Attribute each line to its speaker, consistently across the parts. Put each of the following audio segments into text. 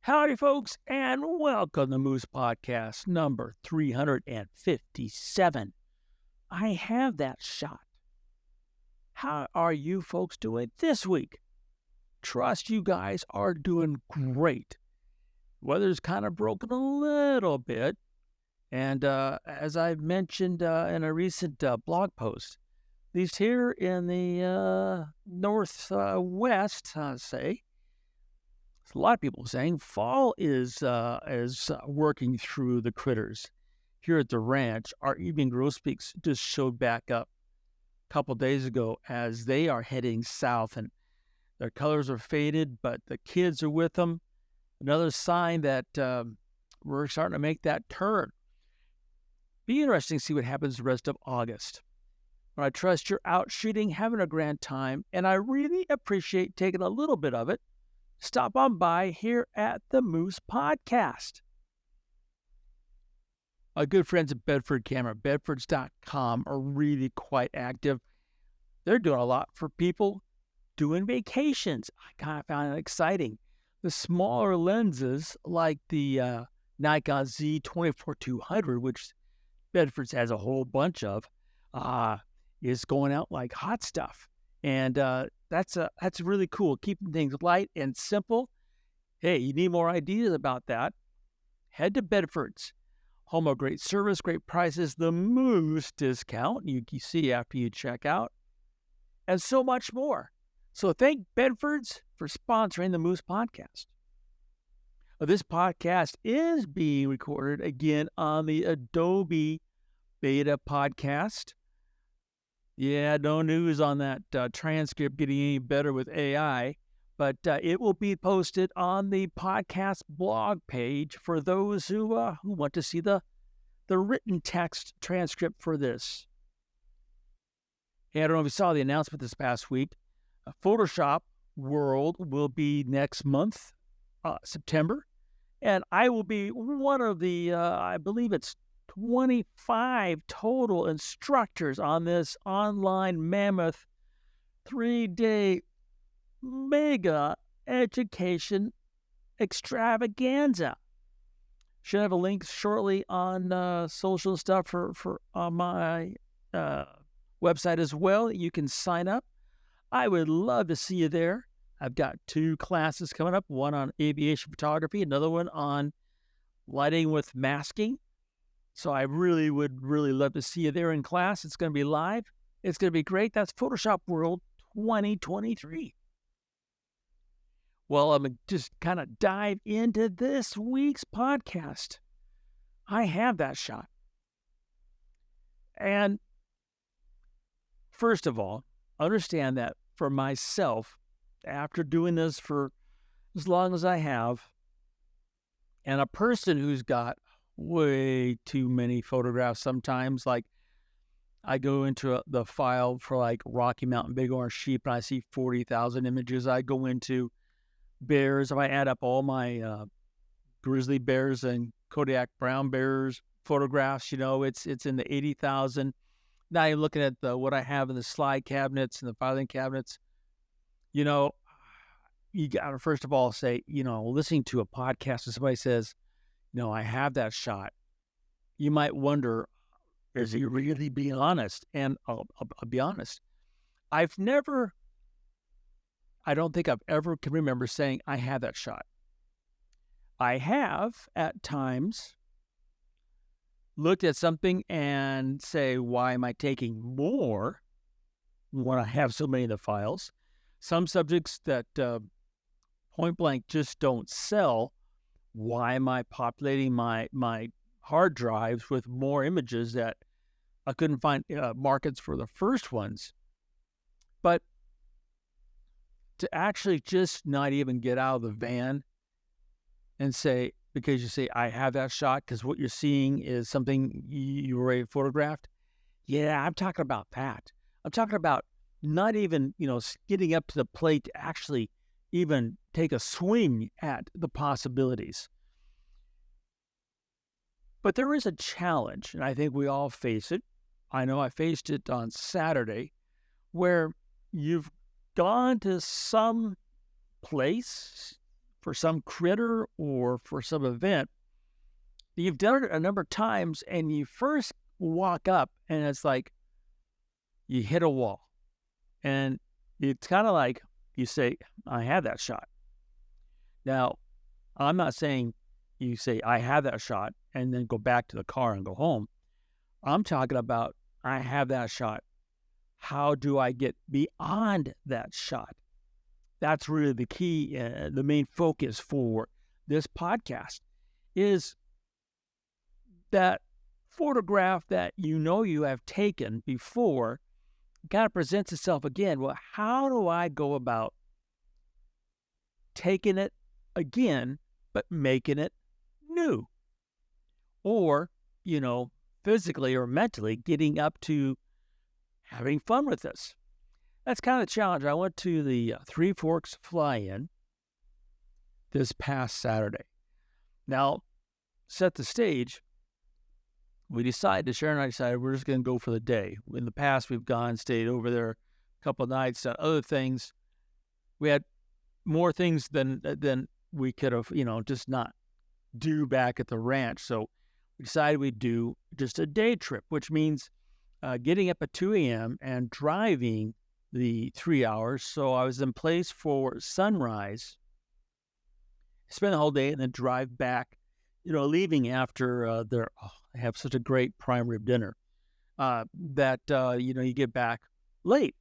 Speaker 1: Howdy, folks, and welcome to Moose Podcast number 357. I have that shot. How are you folks doing this week? Trust you guys are doing great. Weather's kind of broken a little bit, and as I've mentioned in a recent blog post, at least here in the northwest, say, a lot of people saying fall is working through the critters. Here at the ranch, our evening grosbeaks just showed back up a couple days ago as they are heading south, and their colors are faded, but the kids are with them. Another sign that we're starting to make that turn. Be interesting to see what happens the rest of August. I trust you're out shooting, having a grand time, and I really appreciate taking a little bit of it. Stop on by here at the Moose Podcast. Our good friends at Bedford Camera, Bedfords.com, are really quite active. They're doing a lot for people doing vacations. I kind of found it exciting. The smaller lenses, like the Nikon Z24-200, which Bedford's has a whole bunch of, is going out like hot stuff. And that's really cool, keeping things light and simple. Hey, you need more ideas about that? Head to Bedford's. Home of great service, great prices, the Moose discount you see after you check out, and so much more. So thank Bedford's for sponsoring the Moose Podcast. This podcast is being recorded again on the Adobe Beta Podcast. Yeah, no news on that transcript getting any better with AI, but it will be posted on the podcast blog page for those who want to see the written text transcript for this. Hey, I don't know if you saw the announcement this past week. Photoshop World will be next month, September, and I will be one of the, I believe it's 25 total instructors on this online mammoth 3-day mega education extravaganza. Should have a link shortly on social stuff for my website as well. You can sign up. I would love to see you there. I've got 2 classes coming up, one on aviation photography, another one on lighting with masking. So I really would love to see you there in class. It's going to be live. It's going to be great. That's Photoshop World 2023. Well, I'm going to just kind of dive into this week's podcast. I have that shot. And first of all, understand that for myself, after doing this for as long as I have, and a person who's got way too many photographs sometimes, like I go into the file for like Rocky Mountain Bighorn sheep and I see 40,000 images. I go into bears. If I add up all my grizzly bears and Kodiak brown bears photographs, it's in the 80,000. Now you're looking at what I have in the slide cabinets and the filing cabinets. You got to first of all say, listening to a podcast and somebody says, I have that shot. You might wonder, is he really being honest? And I'll be honest. I don't think I've ever can remember saying I have that shot. I have at times looked at something and say, why am I taking more when I have so many of the files? Some subjects that point blank just don't sell. Why am I populating my hard drives with more images that I couldn't find markets for the first ones? But to actually just not even get out of the van and say, because you say, I have that shot, because what you're seeing is something you already photographed. Yeah, I'm talking about that. I'm talking about not even, getting up to the plate to actually even take a swing at the possibilities. But there is a challenge, and I think we all face it. I know I faced it on Saturday, where you've gone to some place for some critter or for some event, you've done it a number of times and you first walk up and it's like you hit a wall. And it's kind of like you say, I had that shot. Now, I'm not saying you say, I had that shot and then go back to the car and go home. I'm talking about, I have that shot. How do I get beyond that shot? That's really the key, the main focus for this podcast is that photograph that you have taken before kind of presents itself again. Well, how do I go about taking it again, but making it new? Or, physically or mentally getting up to having fun with this. That's kind of the challenge. I went to the Three Forks Fly-In this past Saturday. Now, set the stage. Sharon and I decided we're just going to go for the day. In the past, we've gone, stayed over there a couple of nights, done other things. We had more things than we could have, just not do back at the ranch. So we decided we'd do just a day trip, which means getting up at 2 a.m. and driving the 3 hours. So I was in place for sunrise, spend the whole day, and then drive back, leaving after they have such a great prime rib dinner that, you get back late.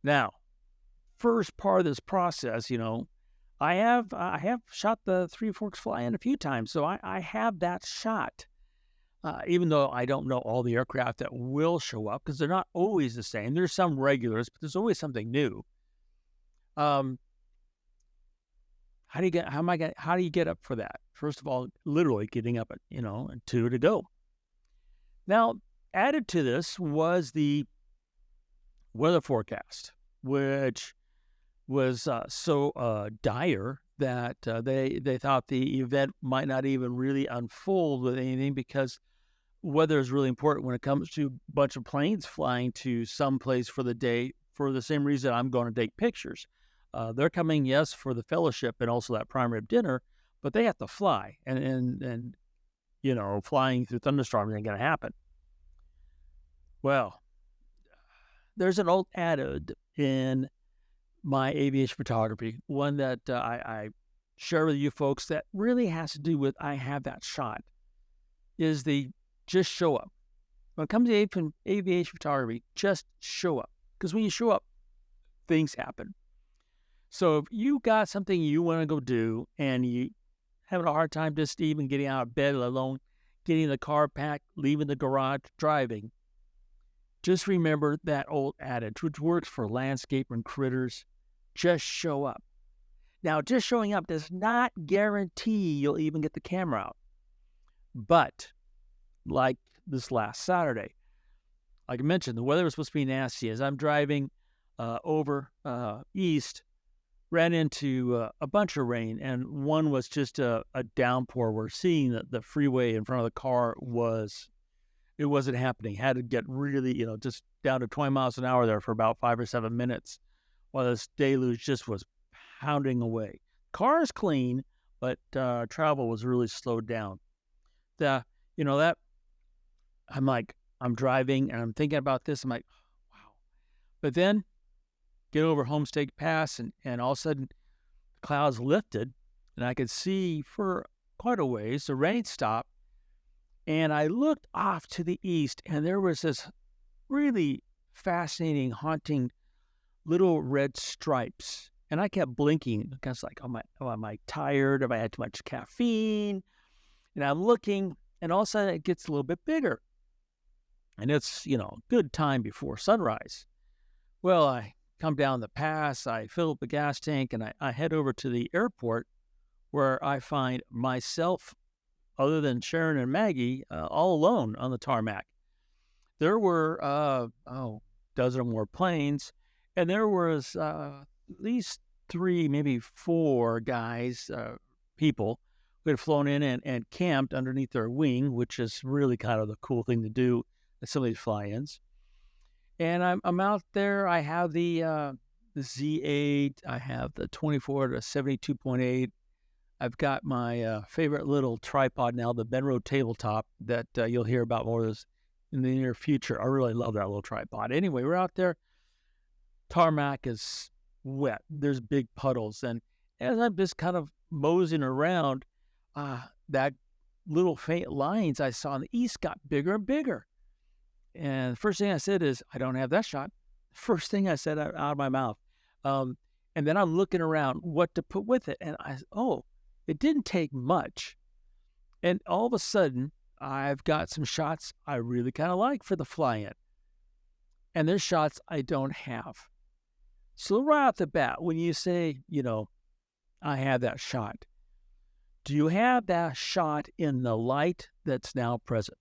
Speaker 1: Now, first part of this process, I have shot the Three Forks Fly-In a few times, so I have that shot. Even though I don't know all the aircraft that will show up, because they're not always the same. There's some regulars, but there's always something new. How do you get up for that? First of all, literally getting up at, and 2 to go. Now, added to this was the weather forecast, which was so dire that they thought the event might not even really unfold with anything, because weather is really important when it comes to a bunch of planes flying to some place for the day, for the same reason I'm going to take pictures. They're coming, yes, for the fellowship and also that prime rib dinner, but they have to fly, and flying through thunderstorms ain't going to happen. Well, there's an old adage in my aviation photography, one that I share with you folks that really has to do with I have that shot, is the just show up. When it comes to aviation photography, just show up. Because when you show up, things happen. So if you got something you want to go do and you having a hard time just even getting out of bed, let alone getting the car packed, leaving the garage, driving, just remember that old adage, which works for landscape and critters. Just show up. Now, just showing up does not guarantee you'll even get the camera out. But, like this last Saturday, like I mentioned, the weather was supposed to be nasty. As I'm driving over east, ran into a bunch of rain, and one was just a downpour. We're seeing that the freeway in front of the car it wasn't happening. Had to get really, just down to 20 miles an hour there for about 5 or 7 minutes while this deluge just was pounding away. Car is clean, but travel was really slowed down. That I'm driving and I'm thinking about this. I'm like, wow. But then get over Homestake Pass and all of a sudden the clouds lifted and I could see for quite a ways. The rain stopped and I looked off to the east and there was this really fascinating, haunting little red stripes. And I kept blinking because like, am I tired? Have I had too much caffeine? And I'm looking and all of a sudden it gets a little bit bigger. And it's, good time before sunrise. Well, I come down the pass, I fill up the gas tank, and I head over to the airport where I find myself, other than Sharon and Maggie, all alone on the tarmac. There were, a dozen or more planes, and there was at least 3, maybe 4 guys, people who had flown in and camped underneath their wing, which is really kind of the cool thing to do at some of these fly-ins. And I'm out there. I have the the Z8. I have the 24 to 72.8. I've got my favorite little tripod now, the Benro tabletop, that you'll hear about more of this in the near future. I really love that little tripod. Anyway, we're out there. Tarmac is wet. There's big puddles. And as I'm just kind of moseying around, that little faint lines I saw in the east got bigger and bigger. And the first thing I said is, I don't have that shot. First thing I said out of my mouth. And then I'm looking around what to put with it. And it didn't take much. And all of a sudden, I've got some shots I really kind of like for the fly-in. And there's shots I don't have. So right off the bat, when you say, I have that shot, do you have that shot in the light that's now present?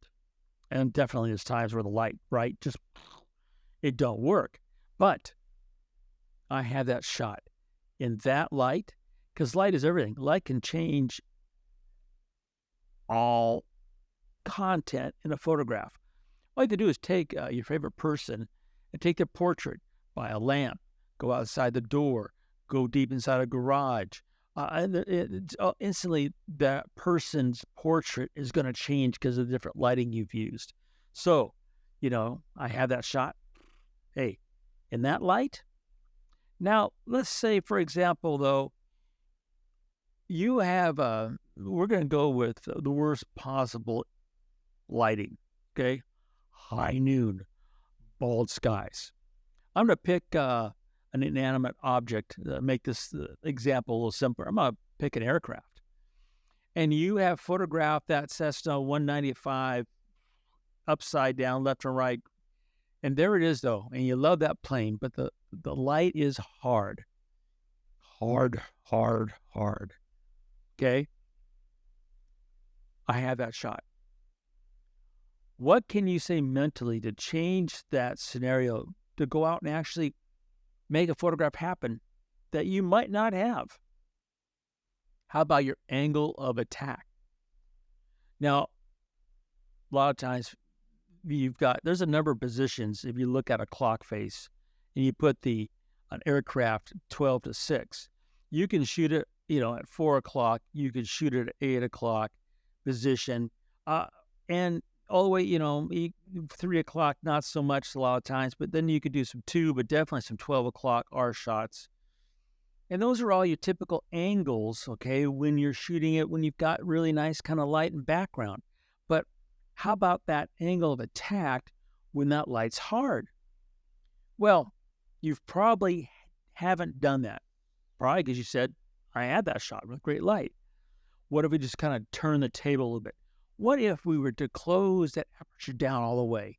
Speaker 1: And definitely there's times where the light, right, just, it don't work. But I have that shot in that light, because light is everything. Light can change all content in a photograph. All you have to do is take your favorite person and take their portrait by a lamp, go outside the door, go deep inside a garage, and instantly that person's portrait is going to change because of the different lighting you've used. So, I have that shot. Hey, in that light. Now, let's say, for example, though, you have we're going to go with the worst possible lighting, okay? High noon, bald skies. I'm going to pick an inanimate object, make this example a little simpler. I'm going to pick an aircraft. And you have photographed that Cessna 195 upside down, left and right. And there it is, though. And you love that plane, but the light is hard. Hard. Okay? I have that shot. What can you say mentally to change that scenario, to go out and actually make a photograph happen that you might not have? How about your angle of attack? Now, a lot of times there's a number of positions. If you look at a clock face and you put an aircraft 12 to 6, you can shoot it, at 4 o'clock, you can shoot it at 8 o'clock position, and all the way, 3 o'clock, not so much a lot of times, but then you could do some 2, but definitely some 12 o'clock R shots. And those are all your typical angles, okay, when you're shooting it, when you've got really nice kind of light and background. But how about that angle of attack when that light's hard? Well, you probably haven't done that. Probably because you said, I had that shot with great light. What if we just kind of turn the table a little bit? What if we were to close that aperture down all the way,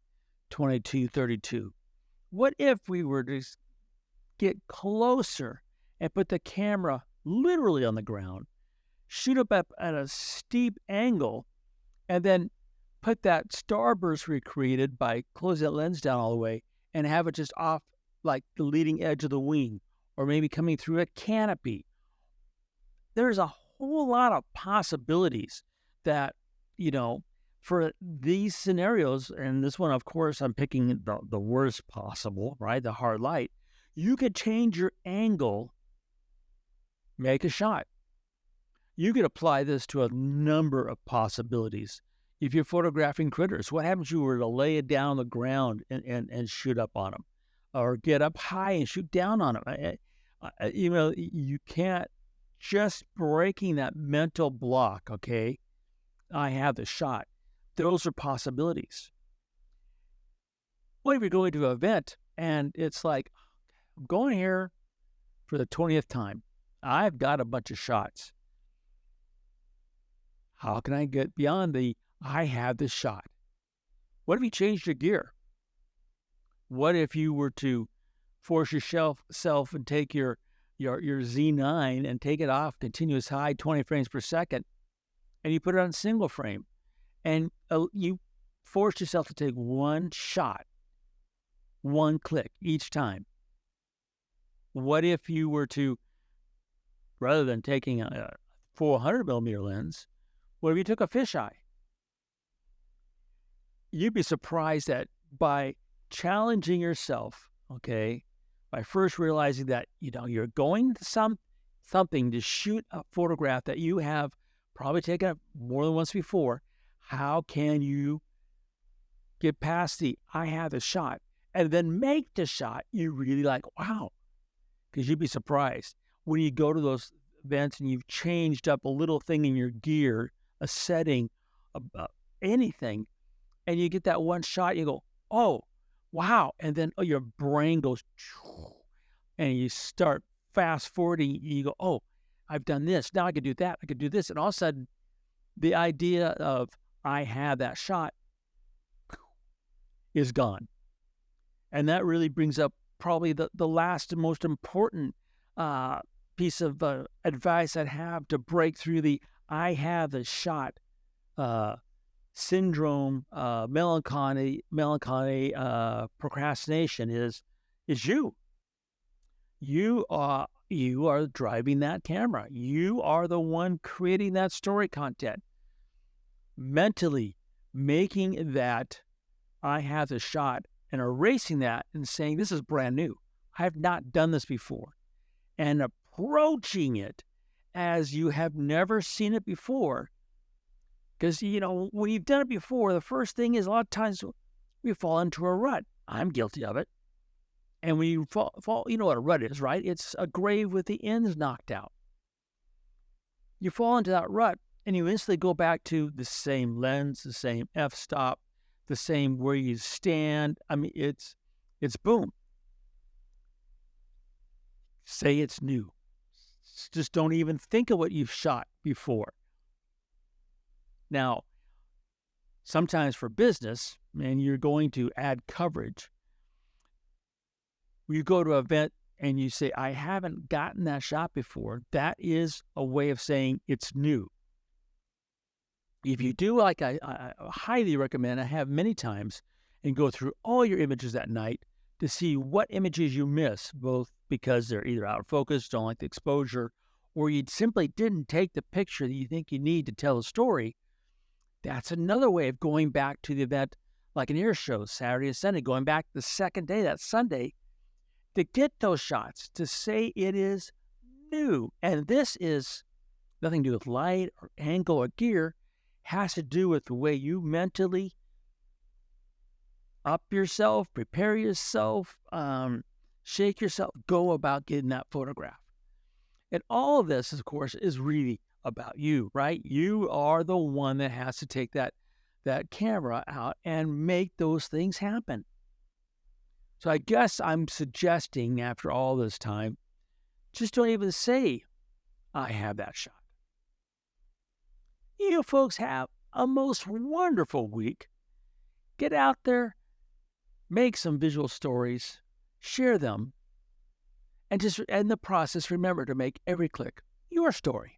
Speaker 1: 22, 32? What if we were to get closer and put the camera literally on the ground, shoot up at a steep angle, and then put that starburst we created by closing that lens down all the way and have it just off like the leading edge of the wing, or maybe coming through a canopy? There's a whole lot of possibilities that, for these scenarios, and this one, of course, I'm picking the worst possible, right? The hard light. You could change your angle, make a shot. You could apply this to a number of possibilities. If you're photographing critters, what happens if you were to lay it down on the ground and shoot up on them, or get up high and shoot down on them? You can't, just breaking that mental block, okay? I have the shot. Those are possibilities. What if you're going to an event and it's like, I'm going here for the 20th time. I've got a bunch of shots. How can I get beyond I have this shot? What if you changed your gear? What if you were to force yourself and take your Z9 and take it off continuous high 20 frames per second, and you put it on single frame, and you force yourself to take one shot, one click each time? What if you were to, rather than taking a 400 millimeter lens, what if you took a fisheye? You'd be surprised that by challenging yourself, okay, by first realizing that, you're going to something to shoot a photograph that you have probably taken more than once before. How can you get past I have the shot and then make the shot you really like? Wow. Because you'd be surprised when you go to those events and you've changed up a little thing in your gear, a setting, anything, and you get that one shot, you go, oh, wow. And then your brain goes, and you start fast forwarding. You go, oh, I've done this. Now I could do that. I could do this. And all of a sudden, the idea of I have that shot is gone. And that really brings up probably the last and most important piece of advice I'd have to break through the I have the shot syndrome, melancholy, procrastination is you. You are driving that camera. You are the one creating that story content. Mentally making that I have the shot and erasing that and saying, this is brand new. I have not done this before. And approaching it as you have never seen it before. Because, when you've done it before, the first thing is a lot of times we fall into a rut. I'm guilty of it. And when you fall, you know what a rut is, right? It's a grave with the ends knocked out. You fall into that rut and you instantly go back to the same lens, the same f-stop, the same where you stand. I mean, it's boom. Say it's new. Just don't even think of what you've shot before. Now, sometimes for business, and you're going to add coverage, you go to an event and you say, I haven't gotten that shot before. That is a way of saying it's new. If you do, like I highly recommend, I have many times, and go through all your images that night to see what images you miss, both because they're either out of focus, don't like the exposure, or you simply didn't take the picture that you think you need to tell a story. That's another way of going back to the event, like an air show, Saturday and Sunday, going back the second day, that Sunday, to get those shots, to say it is new. And this is nothing to do with light or angle or gear, has to do with the way you mentally up yourself, prepare yourself, shake yourself, go about getting that photograph. And all of this, of course, is really about you, right? You are the one that has to take that camera out and make those things happen. So I guess I'm suggesting after all this time, just don't even say, I have that shot. You folks have a most wonderful week. Get out there, make some visual stories, share them, and just in the process, remember to make every click your story.